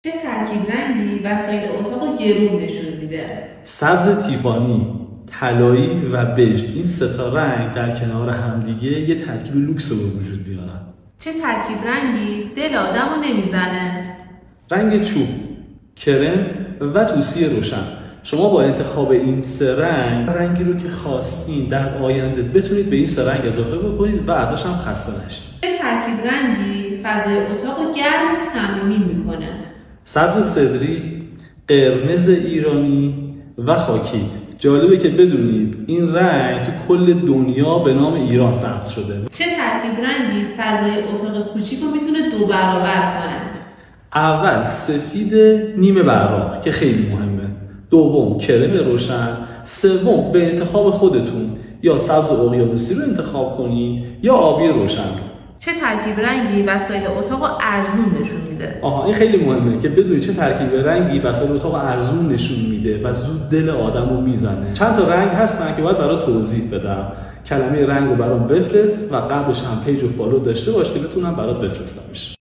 چه ترکیب رنگی وسایل اتاق گرون نشون میده؟ سبز تیفانی، طلایی و بژ، این سه تا رنگ در کنار همدیگه یه ترکیب لوکس رو به وجود میارن. چه ترکیب رنگی دل آدمو نمیزنه؟ رنگ چوب، کرم و توسی روشن. شما با انتخاب این سه رنگی رو که خواستین در آینده بتونید به این سه رنگ اضافه بکنید و ازش هم خسته نشید. چه ترکیب رنگی فضای اتاق گرم و صمیمی میکنه؟ سبز سدری، قرمز ایرانی و خاکی. جالبه که بدونید این رنگ تو کل دنیا به نام ایران ثبت شده. چه ترکیب رنگی فضای اتاق کوچیک رو میتونه 2 برابر کنه؟ اول سفید نیمه براق که خیلی مهمه، دوم کرم روشن، سوم به انتخاب خودتون یا سبز اقیانوسی رو انتخاب کنین یا آبی روشن. چه ترکیب رنگی وسایل اتاق ارزون نشون میده؟ این خیلی مهمه که بدونید چه ترکیب رنگی وسایل اتاق ارزون نشون میده و زود دل آدم رو میزنه. چند تا رنگ هستن که باید برات توضیح بدم. کلمه رنگ رو برام بفرست و قبلش هم پیج و فالو داشته باش که بتونم برات بفرستمش.